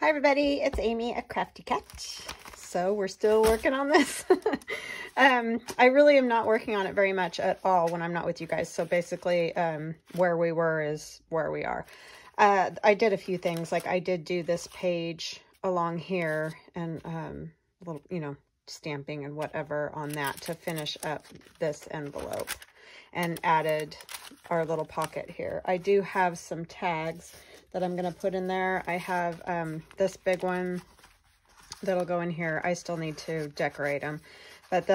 Hi everybody, it's Amy at Crafty Cat. So we're still working on this. I really am not working on it very much at all when I'm not with you guys. So basically where we were is where we are. I did a few things, like I did do this page along here and a little, you know, stamping and whatever on that to finish up this envelope, and added our little pocket here. I do have some tags that I'm going to put in there. I have this big one that'll go in here. I still need to decorate them, but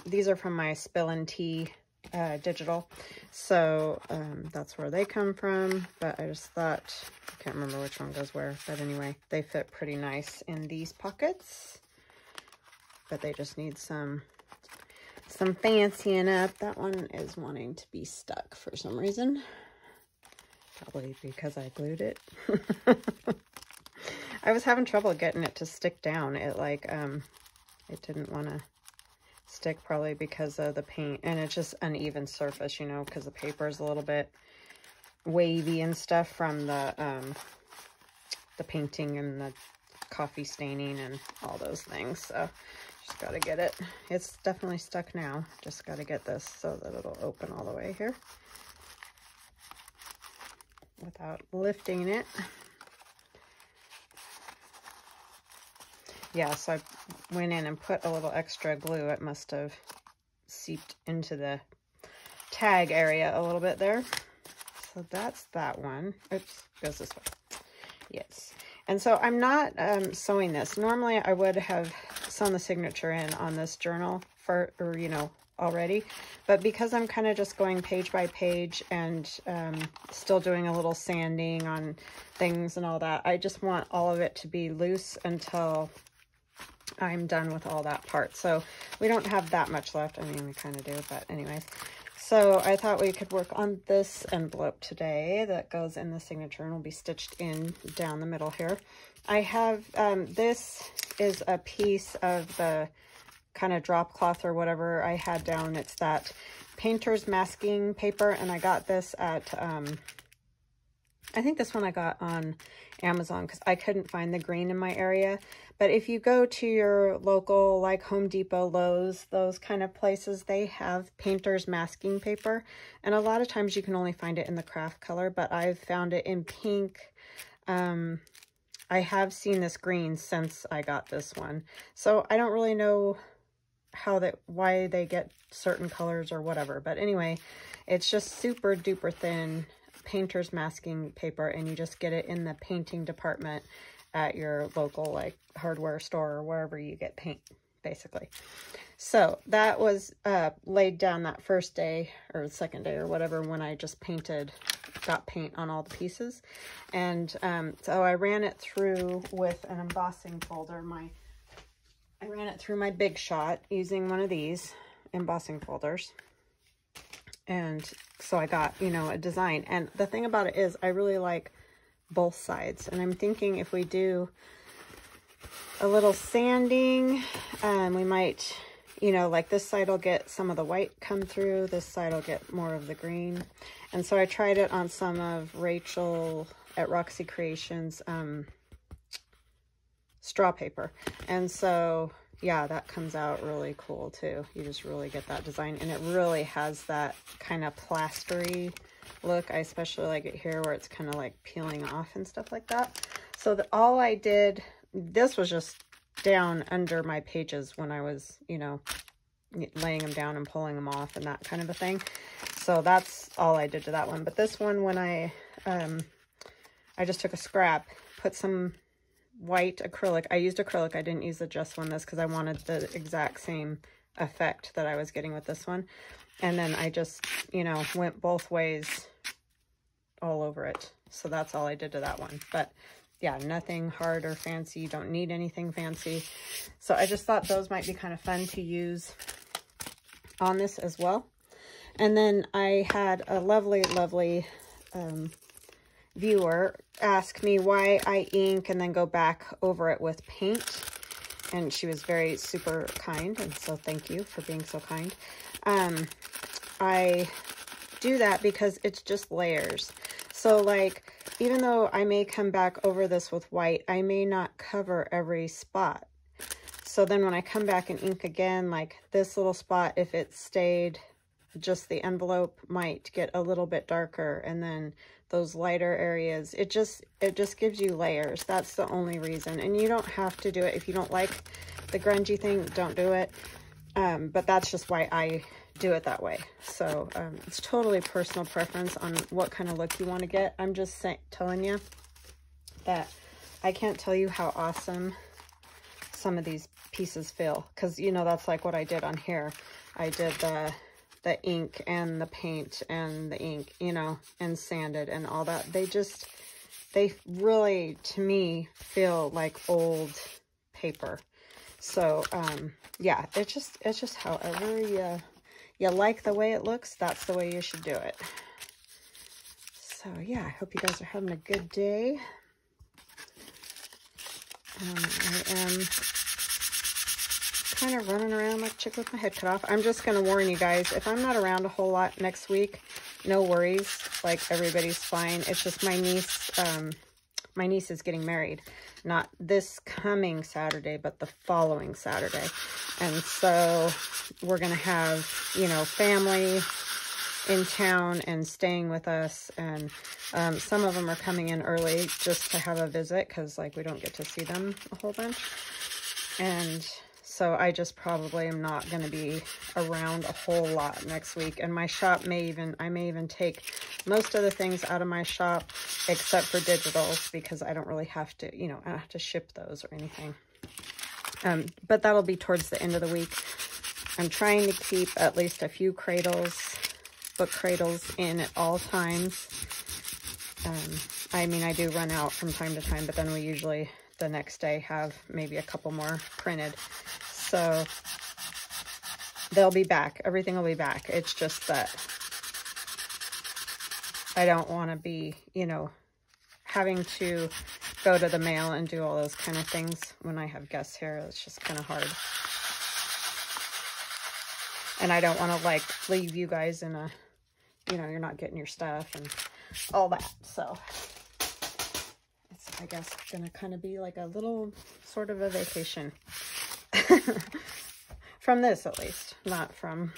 these are from my Spill and Tea digital. So that's where they come from, but I just thought, I can't remember which one goes where, but anyway, they fit pretty nice in these pockets, but they just need some fancying up. That one is wanting to be stuck for some reason. Probably because I glued it. I was having trouble getting it to stick down. It like, it didn't want to stick, probably because of the paint, and it's just uneven surface, you know, because the paper is a little bit wavy and stuff from the painting and the coffee staining and all those things. So just got to get it. It's definitely stuck now. Just got to get this so that it'll open all the way here without lifting it. Yeah, so I went in and put a little extra glue. It must have seeped into the tag area a little bit there. So that's that one. Oops, goes this way. Yes. And so I'm not sewing this. Normally I would have sewn the signature in on this journal you know, already, but because I'm kind of just going page by page and still doing a little sanding on things and all that, I just want all of it to be loose until I'm done with all that part. So we don't have that much left. I mean, we kind of do, but anyways. So I thought we could work on this envelope today that goes in the signature and will be stitched in down the middle here. I have, this is a piece of the kind of drop cloth or whatever I had down. It's that painter's masking paper, and I got this at, I think this one I got on Amazon because I couldn't find the green in my area. But if you go to your local, like Home Depot, Lowe's, those kind of places, they have painter's masking paper. And a lot of times you can only find it in the craft color, but I've found it in pink. I have seen this green since I got this one. So I don't really know why they get certain colors or whatever. But anyway, it's just super duper thin painter's masking paper, and you just get it in the painting department at your local like hardware store or wherever you get paint, basically. So that was laid down that first day or the second day or whatever, when I just got paint on all the pieces. And so I ran it through with an embossing folder. I ran it through my Big Shot using one of these embossing folders. And so I got, you know, a design. And the thing about it is I really like both sides. And I'm thinking if we do a little sanding, we might, you know, like this side will get some of the white come through. This side will get more of the green. And so I tried it on some of Rachel at Roxy Creations straw paper. And so, yeah, that comes out really cool too. You just really get that design, and it really has that kind of plastery look. I especially like it here where it's kind of like peeling off and stuff like that. So all I did, this was just down under my pages when I was, you know, laying them down and pulling them off and that kind of a thing. So that's all I did to that one. But this one, when I just took a scrap, put some white acrylic. I used acrylic. I didn't use the Just One this because I wanted the exact same effect that I was getting with this one. And then I just, you know, went both ways all over it. So that's all I did to that one. But yeah, nothing hard or fancy. You don't need anything fancy. So I just thought those might be kind of fun to use on this as well. And then I had a lovely, lovely viewer ask me why I ink and then go back over it with paint. And she was very super kind, and so thank you for being so kind. I do that because it's just layers. So like even though I may come back over this with white, I may not cover every spot. So then when I come back and ink again, like this little spot, if it stayed just the envelope, might get a little bit darker, and then those lighter areas, it just gives you layers. That's the only reason. And you don't have to do it. If you don't like the grungy thing, don't do it. But that's just why I do it that way. So it's totally personal preference on what kind of look you want to get. I'm just telling you that I can't tell you how awesome some of these pieces feel, because you know, that's like what I did on here. I did the ink and the paint and the ink, you know, and sanded and all that. They really, to me, feel like old paper. So yeah, it's just however you like the way it looks, that's the way you should do it. So yeah, I hope you guys are having a good day. I am kind of running around like a chick with my head cut off. I'm just going to warn you guys, if I'm not around a whole lot next week, no worries. Like, everybody's fine. It's just my niece is getting married. Not this coming Saturday, but the following Saturday. And so we're going to have, you know, family in town and staying with us. And some of them are coming in early just to have a visit, because like we don't get to see them a whole bunch. And so I just probably am not going to be around a whole lot next week. And my shop I may even take most of the things out of my shop except for digitals, because I don't really have to, you know, I don't have to ship those or anything. But that'll be towards the end of the week. I'm trying to keep at least a few cradles, book cradles in at all times. I mean, I do run out from time to time, but then we usually the next day have maybe a couple more printed. So they'll be back. Everything will be back. It's just that I don't want to be, you know, having to go to the mail and do all those kind of things when I have guests here. It's just kind of hard. And I don't want to like leave you guys in a, you know, you're not getting your stuff and all that. So it's, I guess, going to kind of be like a little sort of a vacation. From this, at least. Not from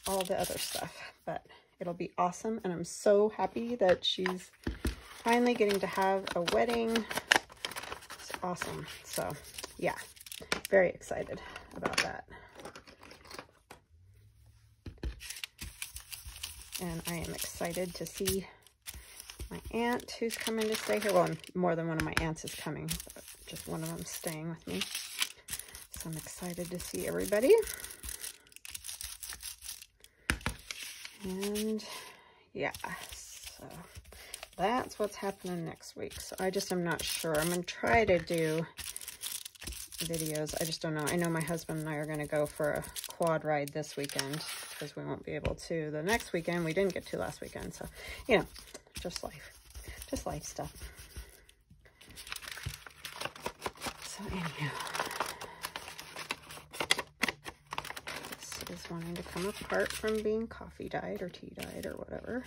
all the other stuff. But it'll be awesome. And I'm so happy that she's finally getting to have a wedding. It's awesome. So, yeah. Very excited about that. And I am excited to see my aunt who's coming to stay here. Well, more than one of my aunts is coming, but just one of them staying with me. So I'm excited to see everybody. And yeah, so that's what's happening next week. So I just am not sure. I'm going to try to do videos. I just don't know. I know my husband and I are going to go for a quad ride this weekend because we won't be able to the next weekend. We didn't get to last weekend. So, you know, just life stuff. So anyhow, this is wanting to come apart from being coffee dyed or tea dyed or whatever.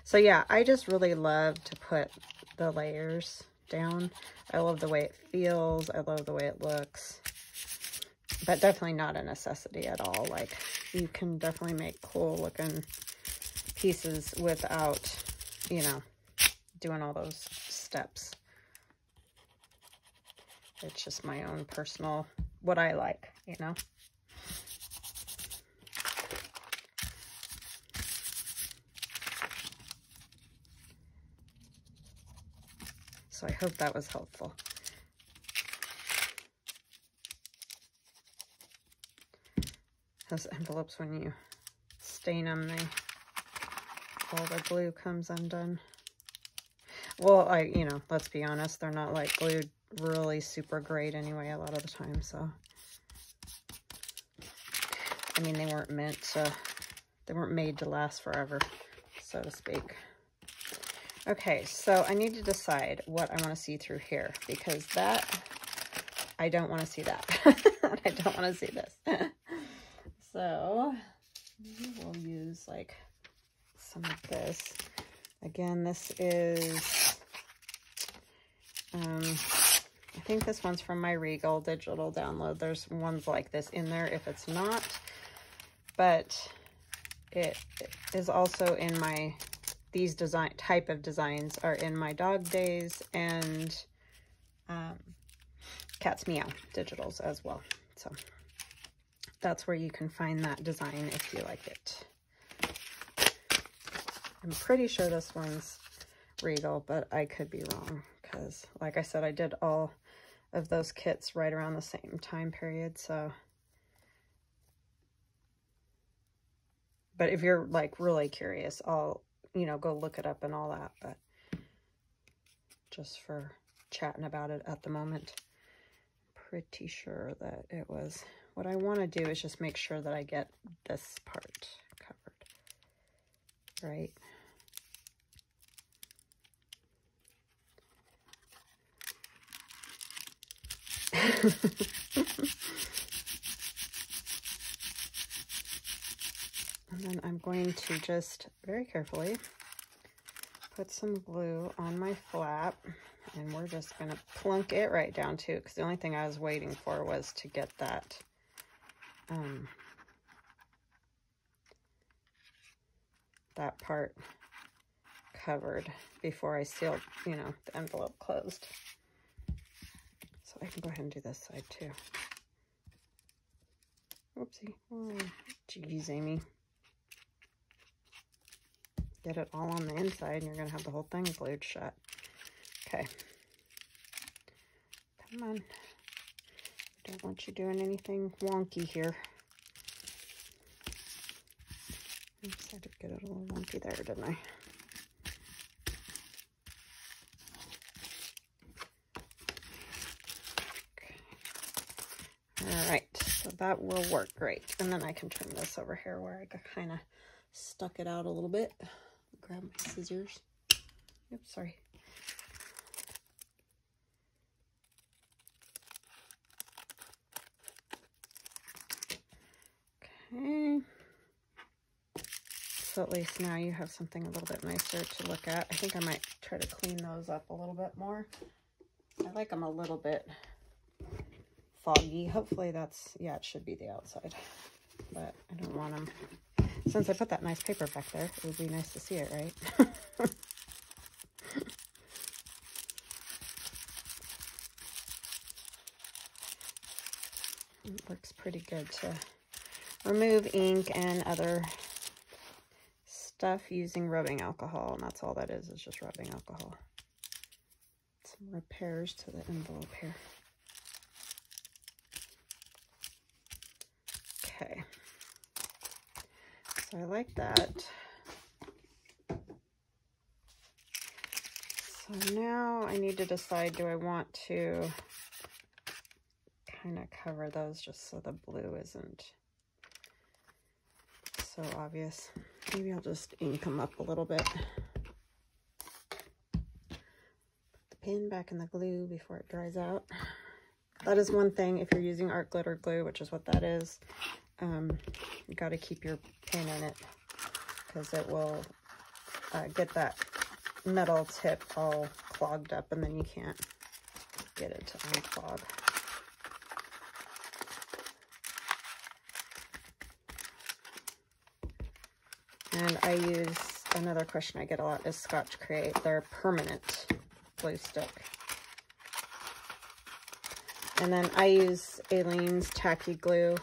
So yeah, I just really love to put the layers down. I love the way it feels. I love the way it looks. But definitely not a necessity at all. Like, you can definitely make cool looking pieces without, you know, doing all those steps. It's just my own personal, what I like, you know. So I hope that was helpful. Those envelopes, when you stain them, all the glue comes undone. Well, you know, let's be honest, they're not like glued really super great anyway a lot of the time, so. I mean, they weren't made to last forever, so to speak. Okay, so I need to decide what I want to see through here, because that, I don't want to see that. I don't want to see this. So we'll use like some of this. Again, this is, I think this one's from my Regal digital download. There's ones like this in there if it's not, but it is also in my, these type of designs are in my Dog Days and Cat's Meow digitals as well. So that's where you can find that design if you like it. I'm pretty sure this one's Regal, but I could be wrong because, like I said, I did all of those kits right around the same time period. So, but if you're like really curious, I'll, you know, go look it up and all that. But just for chatting about it at the moment, pretty sure that it was. What I want to do is just make sure that I get this part covered, right? And then I'm going to just very carefully put some glue on my flap, and we're just going to plunk it right down too, because the only thing I was waiting for was to get that that part covered before I sealed, you know, the envelope closed. So I can go ahead and do this side too. Whoopsie. Oh, geez, Amy. Get it all on the inside and you're going to have the whole thing glued shut. Okay. Come on. I don't want you doing anything wonky here. Oops, I did get it a little wonky there, didn't I? All right, so that will work great. And then I can trim this over here where I kind of stuck it out a little bit. Grab my scissors. Oops, sorry. Okay. So at least now you have something a little bit nicer to look at. I think I might try to clean those up a little bit more. I like them a little bit foggy. Hopefully that's, yeah, it should be the outside, but I don't want them. Since I put that nice paper back there, it would be nice to see it, right? It works pretty good to remove ink and other stuff using rubbing alcohol, and that's all that is just rubbing alcohol. Some repairs to the envelope here. Okay. So I like that. So now I need to decide, do I want to kind of cover those just so the blue isn't so obvious. Maybe I'll just ink them up a little bit. Put the pin back in the glue before it dries out. That is one thing if you're using art glitter glue, which is what that is. You got to keep your pin in it because it will get that metal tip all clogged up and then you can't get it to unclog. And I use, another question I get a lot is Scotch Create, their permanent glue stick. And then I use Aleene's tacky glue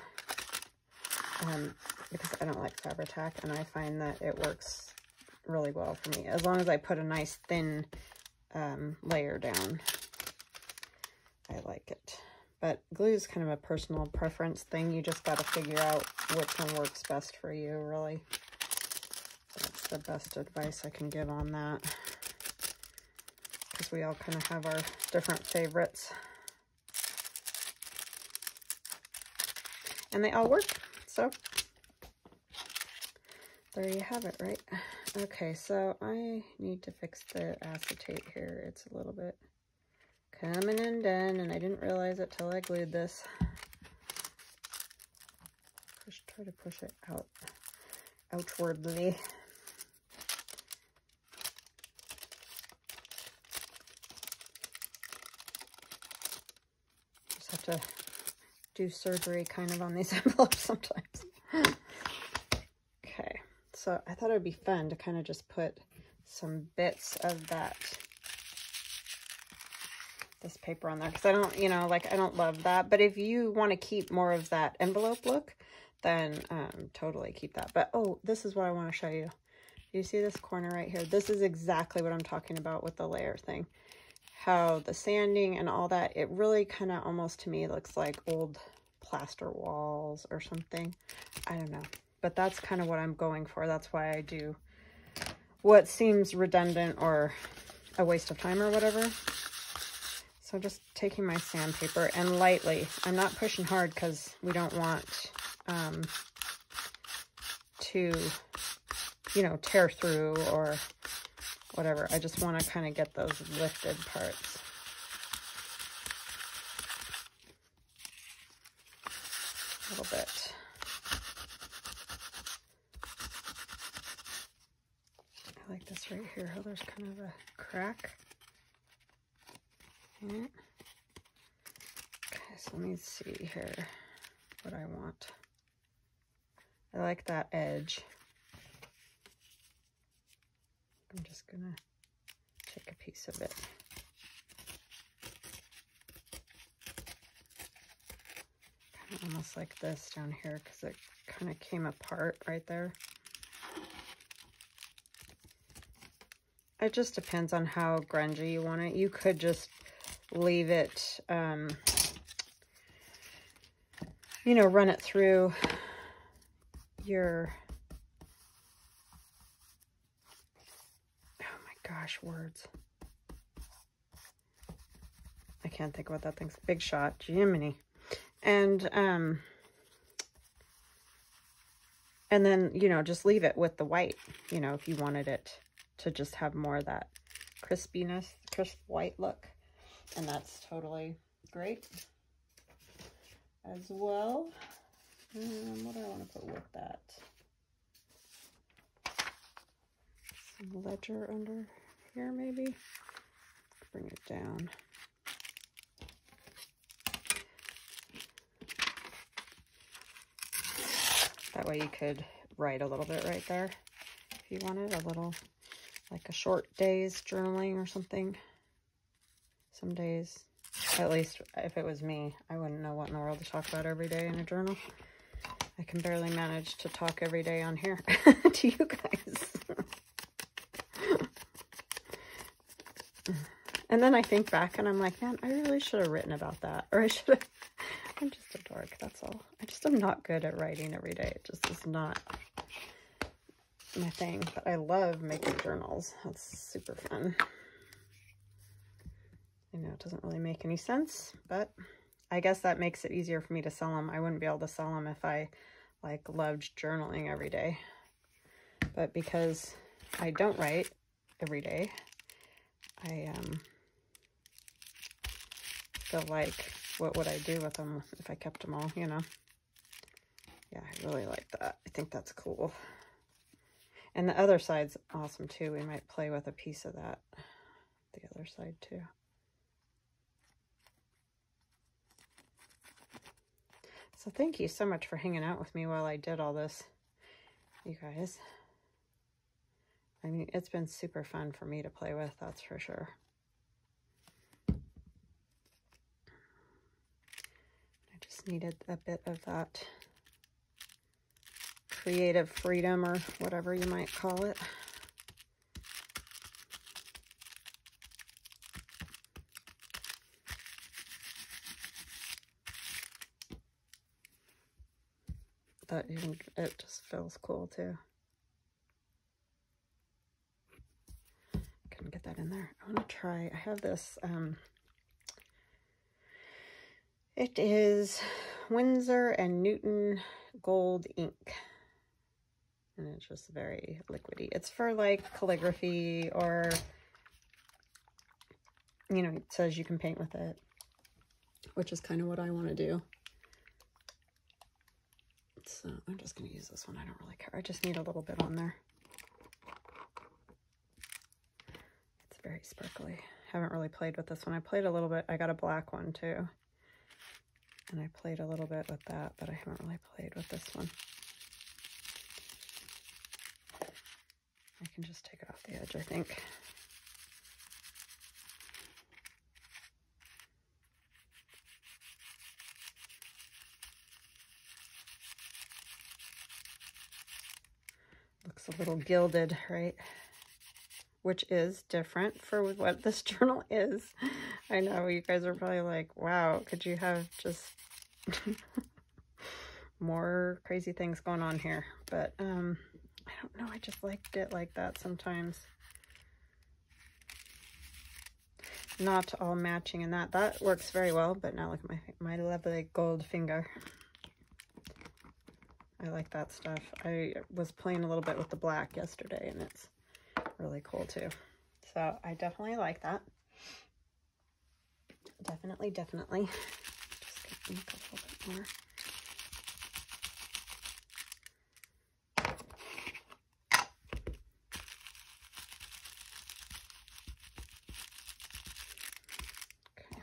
because I don't like Fabri-Tac, and I find that it works really well for me. As long as I put a nice thin layer down, I like it. But glue is kind of a personal preference thing. You just got to figure out which one works best for you, really. That's the best advice I can give on that, because we all kind of have our different favorites. And they all work, so there you have it, right? Okay, so I need to fix the acetate here. It's a little bit coming undone, and I didn't realize it till I glued this. Try to push it out outwardly. to do surgery kind of on these envelopes sometimes. Okay, so I thought it would be fun to kind of just put some bits of this paper on there, because I don't, you know, like I don't love that. But if you want to keep more of that envelope look, then totally keep that. But oh, this is what I want to show you. You see this corner right here? This is exactly what I'm talking about with the layer thing. How the sanding and all that, it really kind of almost to me looks like old plaster walls or something. I don't know. But that's kind of what I'm going for. That's why I do what seems redundant or a waste of time or whatever. So just taking my sandpaper and lightly, I'm not pushing hard because we don't want to, you know, tear through or whatever. I just want to kind of get those lifted parts. A little bit. I like this right here, how there's kind of a crack. Okay, so let me see here what I want. I like that edge. I'm just gonna take a piece of it. Kind of almost like this down here because it kind of came apart right there. It just depends on how grungy you want it. You could just leave it, you know, run it through your, oh my gosh, words. I can't think of what that thing's, Big Shot, Jiminy. And then, you know, just leave it with the white, you know, if you wanted it to just have more of that crispiness, crisp white look. And that's totally great as well. What do I want to put with that? Some ledger under here, maybe. Bring it down. That way you could write a little bit right there if you wanted a little, like a short day's journaling or something. Some days, at least if it was me, I wouldn't know what in the world to talk about every day in a journal. I can barely manage to talk every day on here to you guys. And then I think back and I'm like, man, I really should have written about that. Or I should have, I'm just a dork, that's all. I just am not good at writing every day. It just is not my thing. But I love making journals. That's super fun. I know it doesn't really make any sense, but I guess that makes it easier for me to sell them. I wouldn't be able to sell them if I like loved journaling every day. But because I don't write every day, I feel like, what would I do with them if I kept them all, you know? Yeah, I really like that. I think that's cool. And the other side's awesome too. We might play with a piece of that, the other side too. So thank you so much for hanging out with me while I did all this, you guys. I mean, it's been super fun for me to play with, that's for sure. I just needed a bit of that creative freedom or whatever you might call it. That even, it just feels cool too. Couldn't get that in there. I want to try, I have this, it is Winsor and Newton gold ink. And it's just very liquidy. It's for like calligraphy or, you know, it says you can paint with it, which is kind of what I want to do. So I'm just going to use this one. I don't really care. I just need a little bit on there. It's very sparkly. Haven't really played with this one. I played a little bit. I got a black one too. And I played a little bit with that, but I haven't really played with this one. I can just take it off the edge, I think. Looks a little gilded, right? Which is different for what this journal is. I know you guys are probably like, wow, could you have just more crazy things going on here? But I don't know, I just liked it like that sometimes. Not all matching, and that works very well. But now look at my lovely gold finger. I like that stuff. I was playing a little bit with the black yesterday, and it's really cool too. So I definitely like that. Definitely. Just get ink a little bit more. Okay.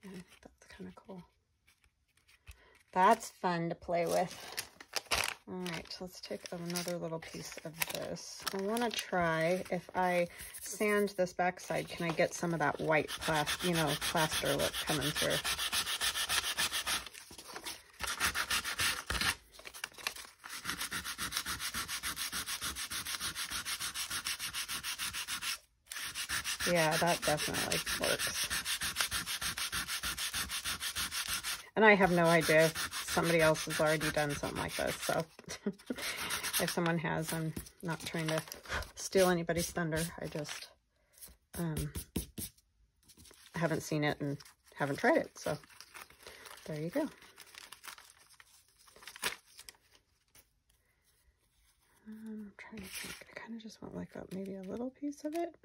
Yeah, I think that's kind of cool. That's fun to play with. All right, so let's take another little piece of this. I want to try, if I sand this backside, can I get some of that white plaster look coming through? Yeah, that definitely works. And I have no idea if somebody else has already done something like this, so if someone has, I'm not trying to steal anybody's thunder. I just haven't seen it and haven't tried it, so there you go. I'm trying to think. I kind of just want like maybe a little piece of it.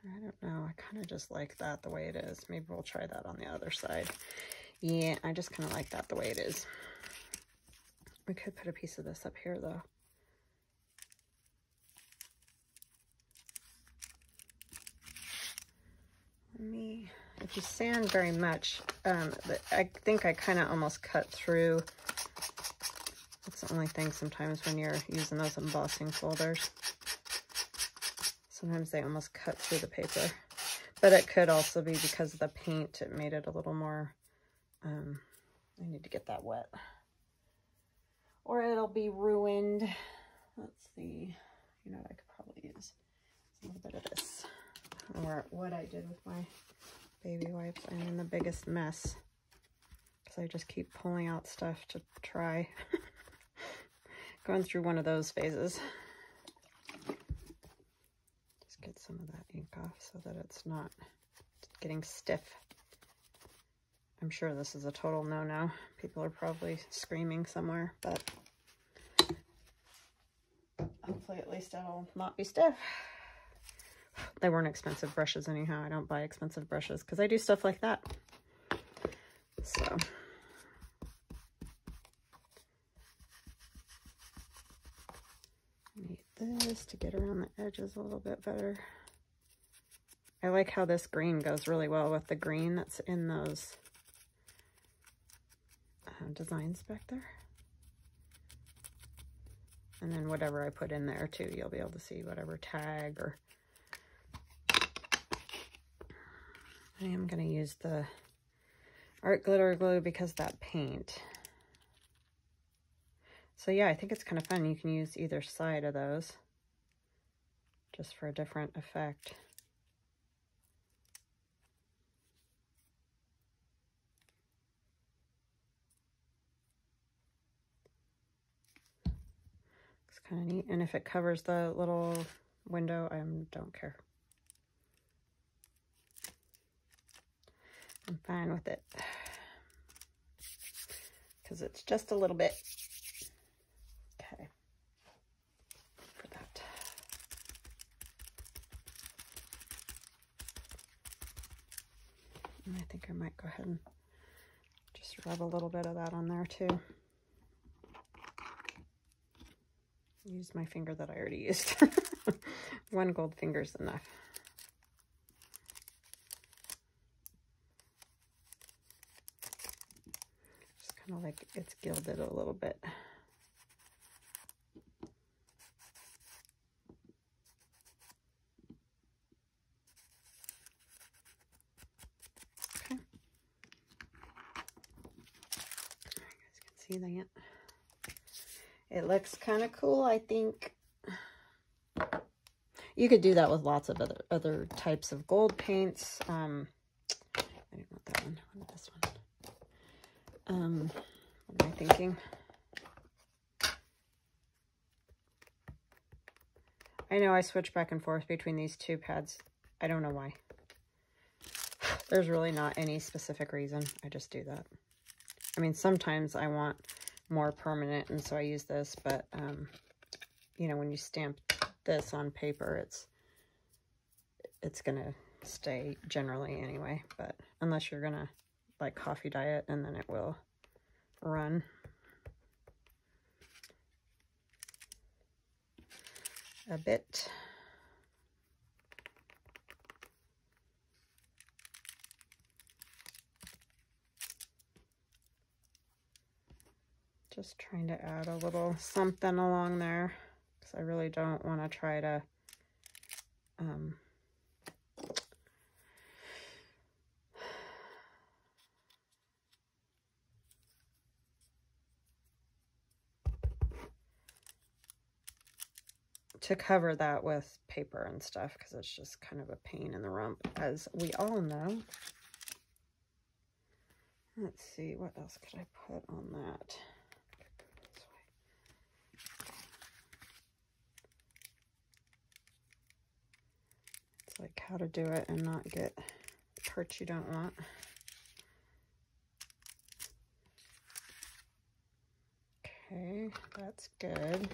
I don't know. I kind of just like that the way it is. Maybe we'll try that on the other side. Yeah, I just kind of like that the way it is. We could put a piece of this up here though. If you sand very much, I think I kind of almost cut through. That's the only thing sometimes when you're using those embossing folders. Sometimes they almost cut through the paper, but it could also be because of the paint. It made it a little more, I need to get that wet or it'll be ruined. Let's see, you know what I could probably use? A little bit of this. Or what I did with my baby wipes. I'm in the biggest mess because I just keep pulling out stuff to try. Going through one of those phases. Get some of that ink off so that it's not getting stiff. I'm sure this is a total no-no. People are probably screaming somewhere, but hopefully at least it'll not be stiff. They weren't expensive brushes anyhow. I don't buy expensive brushes because I do stuff like that. So need this to get around the edges a little bit better. I like how this green goes really well with the green that's in those designs back there. And then whatever I put in there too, you'll be able to see whatever tag or... I am going to use the art glitter glue because of that paint. So yeah, I think it's kind of fun. You can use either side of those just for a different effect. It's kind of neat. And if it covers the little window, I don't care. I'm fine with it because it's just a little bit. Okay, for that. And I think I might go ahead and just rub a little bit of that on there too. Use my finger that I already used. One gold finger is enough. it's gilded a little bit. Okay. You guys can see that. It looks kind of cool, I think. You could do that with lots of other types of gold paints. I didn't want that one. I wanted this one. What am I thinking? I know I switch back and forth between these two pads. I don't know why. There's really not any specific reason. I just do that. I mean, sometimes I want more permanent, and so I use this, but, you know, when you stamp this on paper, it's gonna stay generally anyway, but unless you're gonna like coffee dye it, and then it will run. A bit. Just trying to add a little something along there, because I really don't want to try to cover that with paper and stuff, because it's just kind of a pain in the rump, as we all know. Let's see, what else could I put on that? It's like how to do it and not get parts you don't want. Okay, that's good.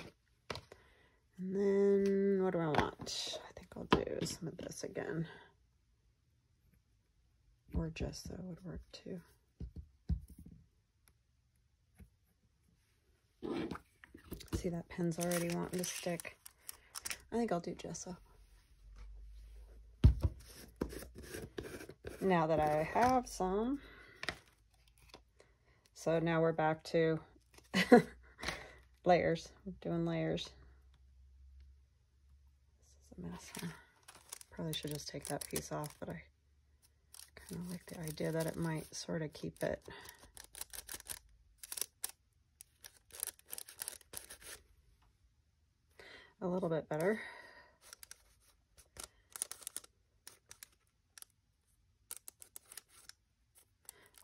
And then what do I want? I think I'll do some of this again. Or gesso would work too. See, that pen's already wanting to stick. I think I'll do gesso. Now that I have some. So now we're back to layers. We're doing layers. This is a mess, huh? Probably should just take that piece off, but I kind of like the idea that it might sort of keep it. A little bit better.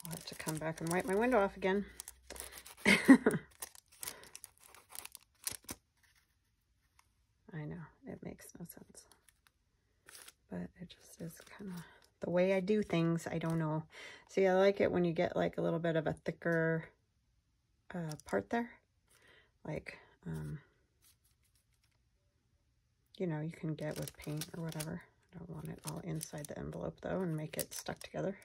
I'll have to come back and wipe my window off again. I know, it makes no sense. But it just is kind of the way I do things. I don't know. See, I like it when you get like a little bit of a thicker part there. Like, you know, you can get with paint or whatever. I don't want it all inside the envelope though and make it stuck together.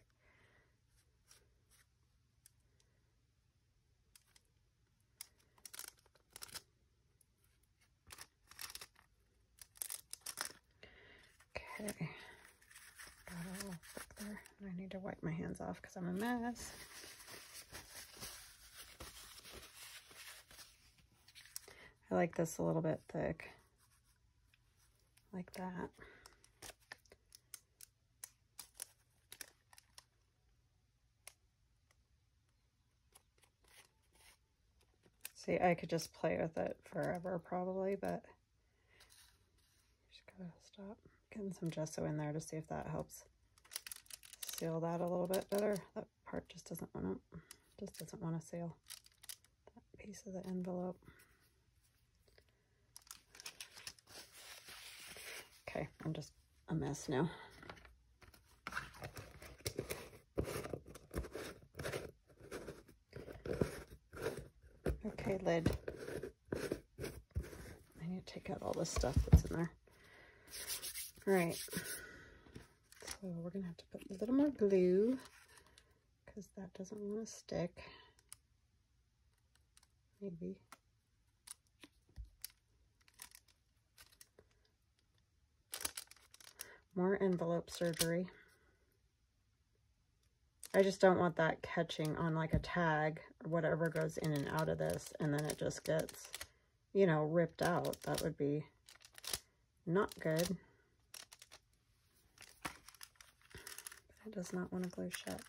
Okay, got it all thick there. I need to wipe my hands off because I'm a mess. I like this a little bit thick, like that. See, I could just play with it forever probably, but just gotta stop. Getting some gesso in there to see if that helps seal that a little bit better. That part just doesn't want to seal that piece of the envelope. Okay, I'm just a mess now. Okay, lid. I need to take out all this stuff that's in there. All right, so we're gonna have to put a little more glue because that doesn't want to stick. Maybe. More envelope surgery. I just don't want that catching on like a tag or whatever goes in and out of this, and then it just gets, you know, ripped out. That would be not good. But it does not want to glue shut.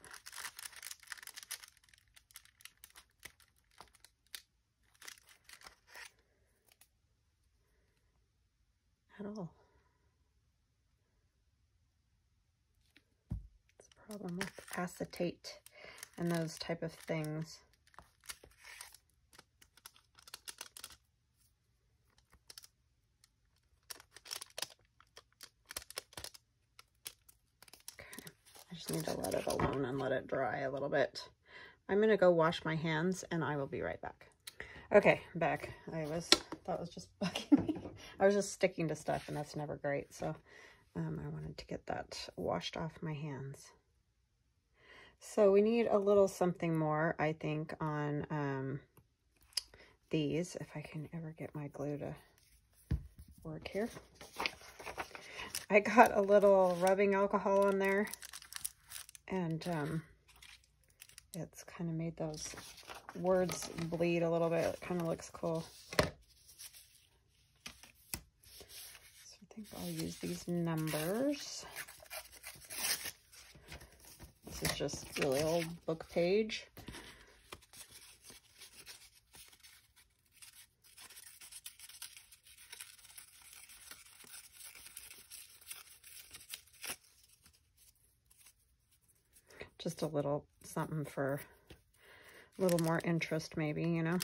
At all. It's a problem with acetate and those type of things. Okay, I just need to let it alone and let it dry a little bit. I'm gonna go wash my hands and I will be right back. Okay, I'm back. That was just bugging me. I was just sticking to stuff and that's never great. So I wanted to get that washed off my hands. So we need a little something more, I think, on these, if I can ever get my glue to work here. I got a little rubbing alcohol on there, and it's kind of made those words bleed a little bit. It kind of looks cool. So I think I'll use these numbers. This is just really old book page. Just a little something for a little more interest, maybe, you know.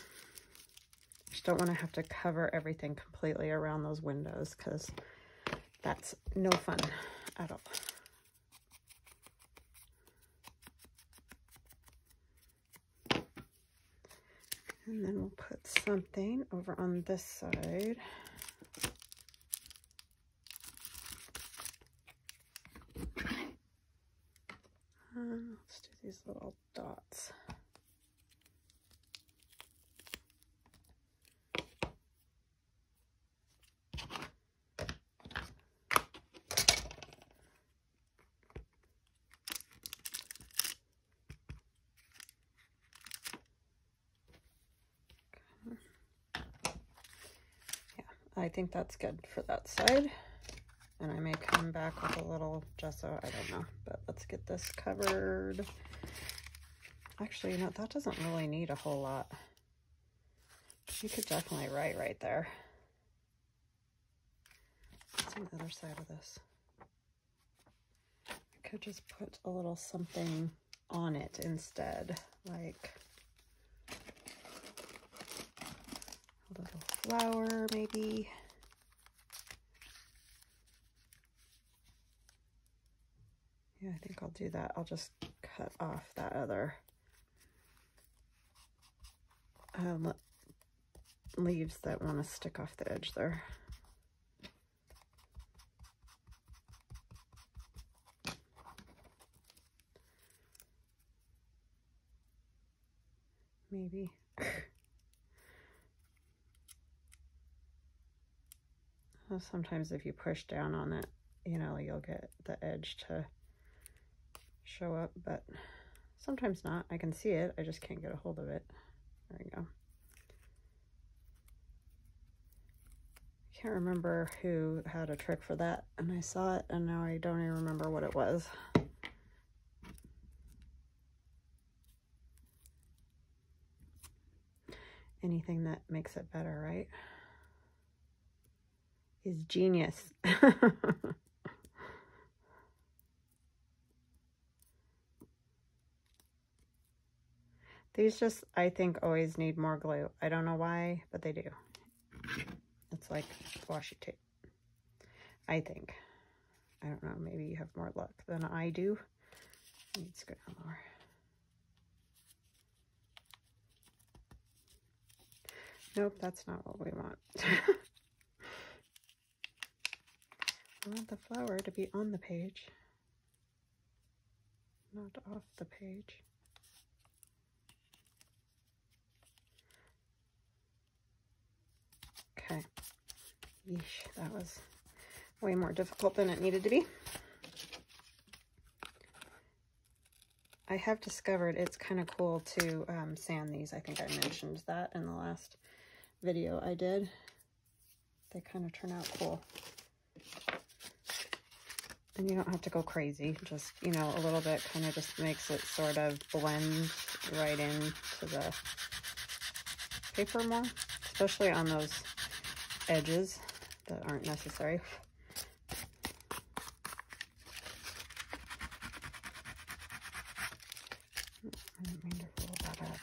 Just don't want to have to cover everything completely around those windows, because that's no fun at all. And then we'll put something over on this side. Let's do these little dots. I think that's good for that side. And I may come back with a little gesso, I don't know. But let's get this covered. Actually, you know, that doesn't really need a whole lot. You could definitely write right there. What's on the other side of this? I could just put a little something on it instead, like a little flower, maybe. Yeah, I think I'll do that. I'll just cut off that other leaves that want to stick off the edge there. Maybe. Well, sometimes if you push down on it, you know, you'll get the edge to show up, but sometimes not. I can see it, I just can't get a hold of it. There we go. I can't remember who had a trick for that, and I saw it, and now I don't even remember what it was. Anything that makes it better, right, is genius. These just, I think, always need more glue. I don't know why, but they do. It's like washi tape, I think. I don't know, maybe you have more luck than I do. Let's go down lower. Nope, that's not what we want. I want the flower to be on the page, not off the page. Okay. Yeesh, that was way more difficult than it needed to be. I have discovered it's kind of cool to sand these. I think I mentioned that in the last video I did. They kind of turn out cool. And you don't have to go crazy. Just, you know, a little bit kind of just makes it sort of blend right into the paper more, especially on those edges that aren't necessary. I didn't mean to roll that up.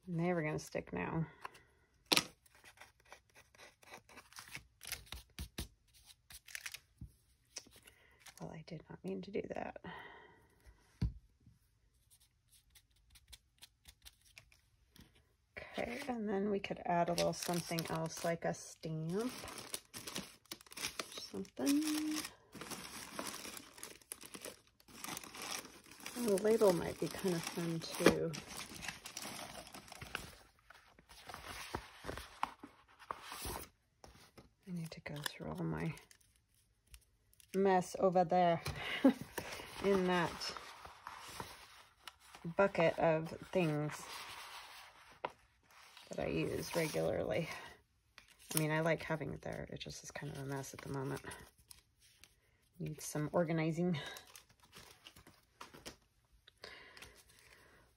And they were going to stick now. Well, I did not mean to do that. Okay, and then we could add a little something else, like a stamp. Something. Oh, the label might be kind of fun too. I need to go through all my mess over there in that bucket of things that I use regularly. I mean, I like having it there. It just is kind of a mess at the moment. Needs some organizing,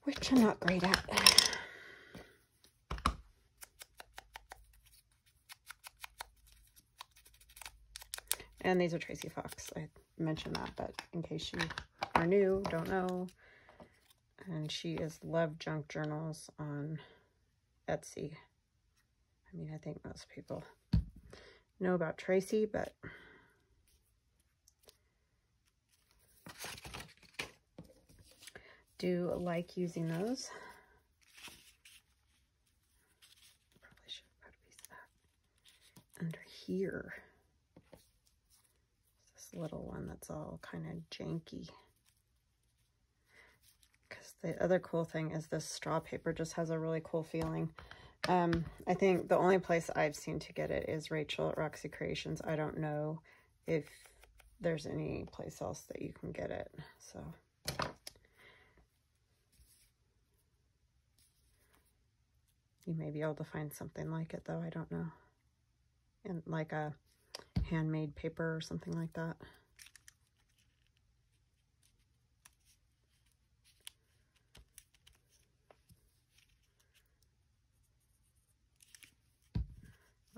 which I'm not great at. And these are Tracy Fox. I mentioned that, but in case you are new, don't know. And she is Love Junk Journals on Etsy. I mean, I think most people know about Tracy, but do like using those. Probably should have put a piece of that under here. This little one that's all kind of janky. Because the other cool thing is this straw paper just has a really cool feeling. I think the only place I've seen to get it is Rachel at Roxy Creations. I don't know if there's any place else that you can get it. So you may be able to find something like it, though. I don't know. And like a handmade paper or something like that.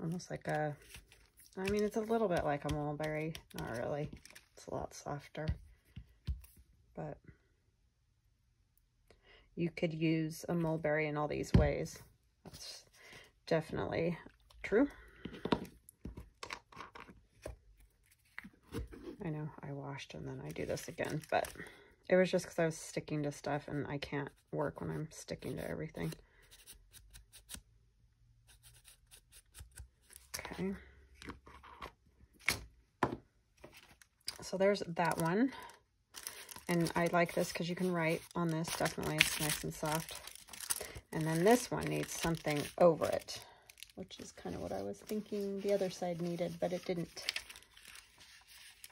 Almost like a, I mean, it's a little bit like a mulberry. Not really. It's a lot softer. But you could use a mulberry in all these ways. That's definitely true. I know I washed and then I do this again, but it was just because I was sticking to stuff and I can't work when I'm sticking to everything. Okay. So there's that one. And I like this because you can write on this. Definitely, it's nice and soft. And then this one needs something over it, which is kind of what I was thinking the other side needed, but it didn't.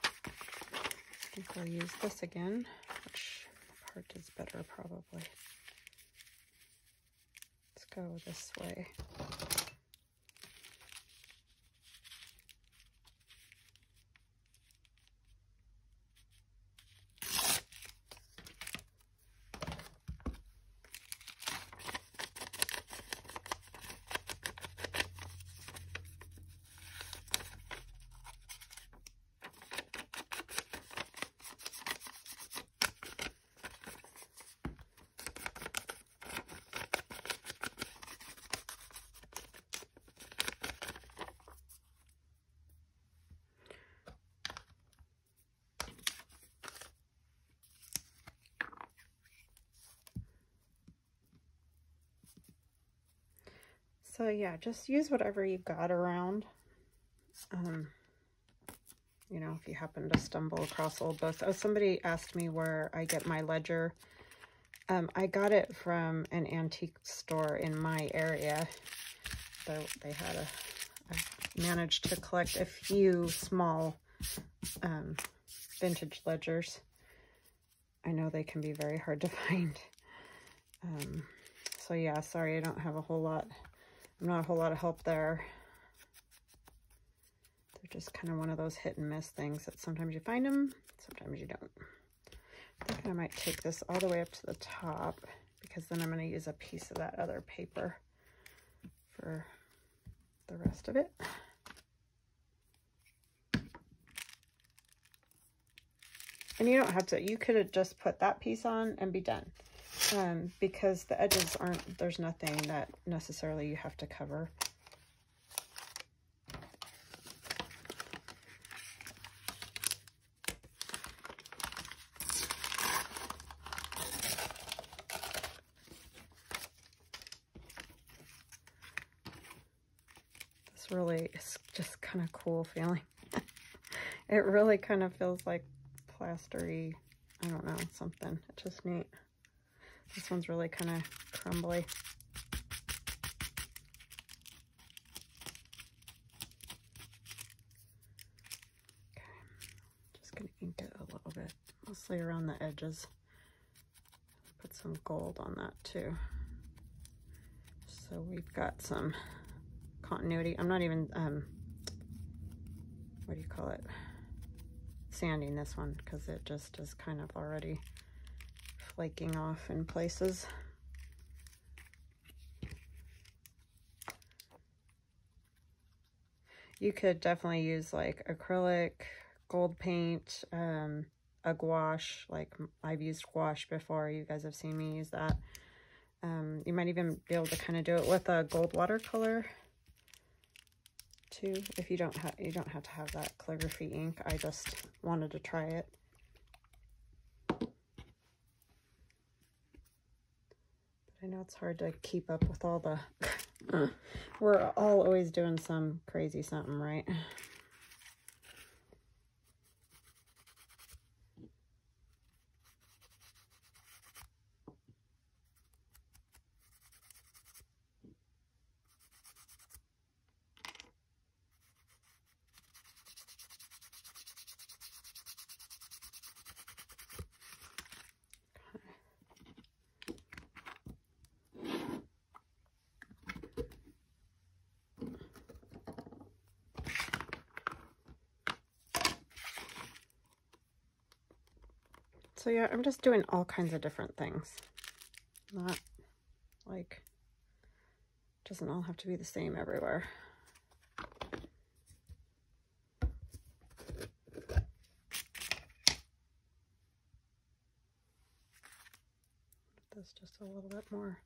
I think we'll use this again. Which part is better, probably? Let's go this way. So yeah, just use whatever you got around. You know, if you happen to stumble across old books. Oh, somebody asked me where I get my ledger. I got it from an antique store in my area. They had I managed to collect a few small vintage ledgers. I know they can be very hard to find. So yeah, sorry I don't have a whole lot. I'm not a whole lot of help there. They're just kind of one of those hit and miss things that sometimes you find them, sometimes you don't. I think I might take this all the way up to the top, because then I'm going to use a piece of that other paper for the rest of it. And you don't have to, you could have just put that piece on and be done. Because the edges aren't, there's nothing that necessarily you have to cover. This really is just kind of cool feeling. It really kind of feels like plastery, I don't know, something. It's just neat. This one's really kind of crumbly. Okay, just gonna ink it a little bit, mostly around the edges. Put some gold on that too. So we've got some continuity. I'm not even, what do you call it? Sanding this one, because it just is kind of already flaking off in places. You could definitely use like acrylic, gold paint, a gouache. Like I've used gouache before. You guys have seen me use that. You might even be able to kind of do it with a gold watercolor too. If you don't have to have that calligraphy ink. I just wanted to try it. I know it's hard to keep up with all the, we're all always doing some crazy something, right? So yeah, I'm just doing all kinds of different things. Not like, doesn't all have to be the same everywhere. This just a little bit more.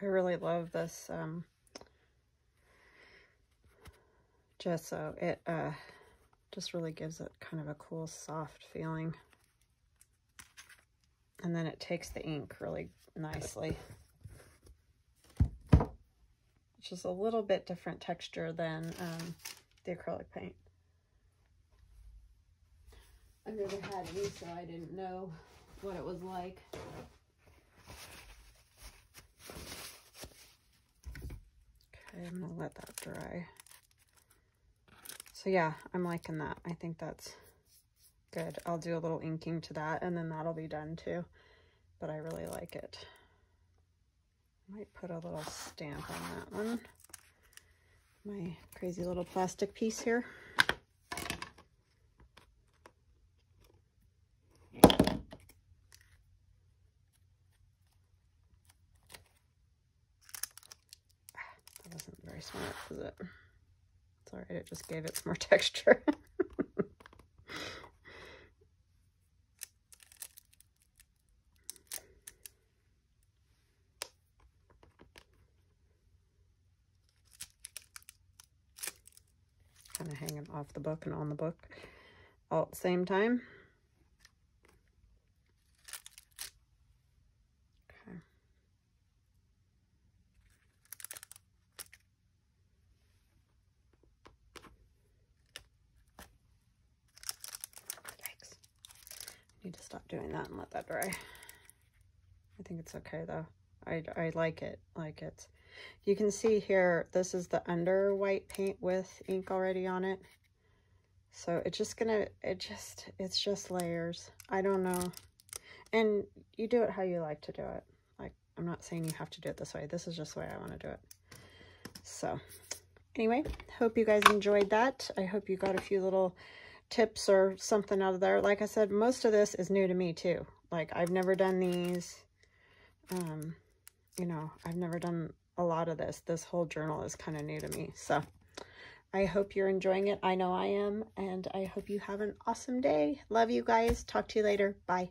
I really love this gesso. It just really gives it kind of a cool soft feeling. And then it takes the ink really nicely. It's just a little bit different texture than the acrylic paint. I've never had any, so I didn't know what it was like. Okay, I'm gonna let that dry. So yeah, I'm liking that. I think that's good. I'll do a little inking to that, and then that'll be done too. But I really like it. Might put a little stamp on that one. My crazy little plastic piece here. That wasn't very smart, was it? It's alright, it just gave it some more texture. Kind of hanging off the book and on the book all at the same time. Okay. need to stop doing that and let that dry. I think it's okay though. I like it. You can see here, this is the under white paint with ink already on it. So it's just gonna, it's just layers. I don't know. And you do it how you like to do it. Like, I'm not saying you have to do it this way. This is just the way I want to do it. So anyway, hope you guys enjoyed that. I hope you got a few little tips or something out of there. Like I said, most of this is new to me too. Like, I've never done these. You know, I've never done a lot of this. This whole journal is kind of new to me. So I hope you're enjoying it. I know I am. And I hope you have an awesome day. Love you guys. Talk to you later. Bye.